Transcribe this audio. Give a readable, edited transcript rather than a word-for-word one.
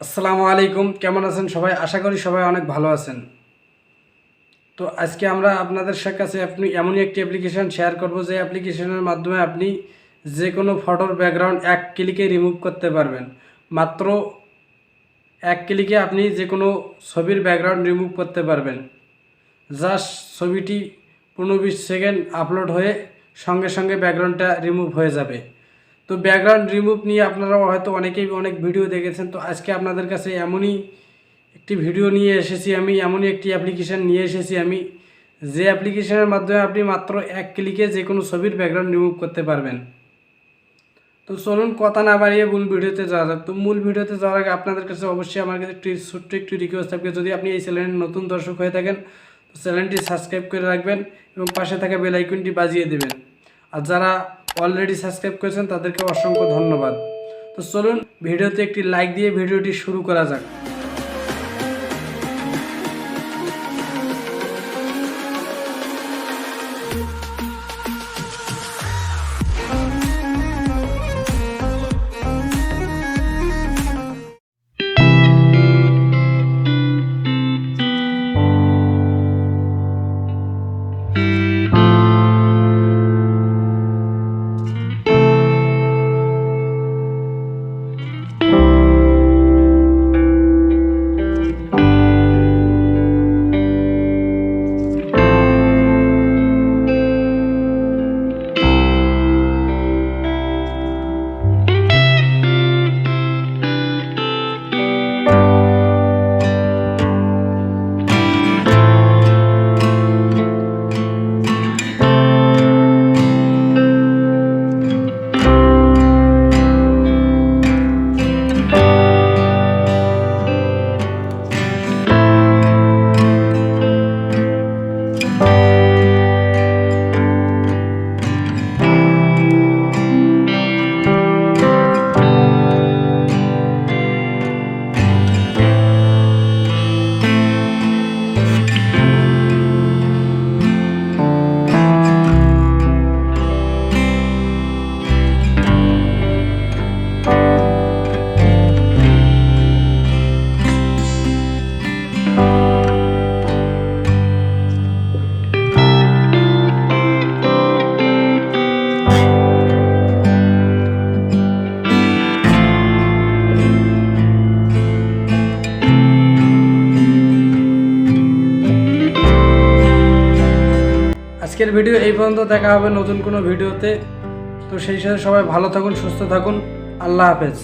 আসসালামু আলাইকুম, কেমন আছেন সবাই? আশা করি সবাই অনেক ভালো আছেন। তো আজকে আমরা আপনাদের কাছে এমনই একটি অ্যাপ্লিকেশন শেয়ার করব, যে অ্যাপ্লিকেশনের মাধ্যমে আপনি যে কোনো ফটোর ব্যাকগ্রাউন্ড এক ক্লিকে রিমুভ করতে পারবেন। মাত্র এক ক্লিকে আপনি যে কোনো ছবির ব্যাকগ্রাউন্ড রিমুভ করতে পারবেন। জাস্ট ছবিটি 15-20 সেকেন্ড আপলোড হয়ে সঙ্গে সঙ্গে ব্যাকগ্রাউন্ডটা রিমুভ হয়ে যাবে। তো ব্যাকগ্রাউন্ড রিমুভ নিয়ে আপনারাও হয়তো অনেকেই অনেক ভিডিও দেখেছেন। তো আজকে আপনাদের কাছে এমনই একটি ভিডিও নিয়ে এসেছি, এমনই একটি অ্যাপ্লিকেশান নিয়ে এসেছি যে অ্যাপ্লিকেশনের মাধ্যমে আপনি মাত্র এক ক্লিকে যে কোনো ছবির ব্যাকগ্রাউন্ড রিমুভ করতে পারবেন। তো চলুন কথা না বাড়িয়ে মূল ভিডিওতে যাওয়া যাক। তো মূল ভিডিওতে যাওয়ার আগে আপনাদের কাছে অবশ্যই আমার কাছে একটি ছোট্ট একটি রিকোয়েস্ট থাকবে, যদি আপনি এই চ্যানেলের নতুন দর্শক হয়ে থাকেন তো চ্যানেলটি সাবস্ক্রাইব করে রাখবেন এবং পাশে থাকা বেল আইকনটি বাজিয়ে দেবেন। আর যারা অলরেডি সাবস্ক্রাইব করেছেন তাদেরকে অসংখ্য ধন্যবাদ। তো চলুন ভিডিওতে একটি লাইক দিয়ে ভিডিওটি শুরু করা যাক। আজকের ভিডিও এই পর্যন্ত, দেখা হবে নতুন কোনো ভিডিওতে। তো সেই সাথে সবাই ভালো থাকুন, সুস্থ থাকুন। আল্লাহ হাফেজ।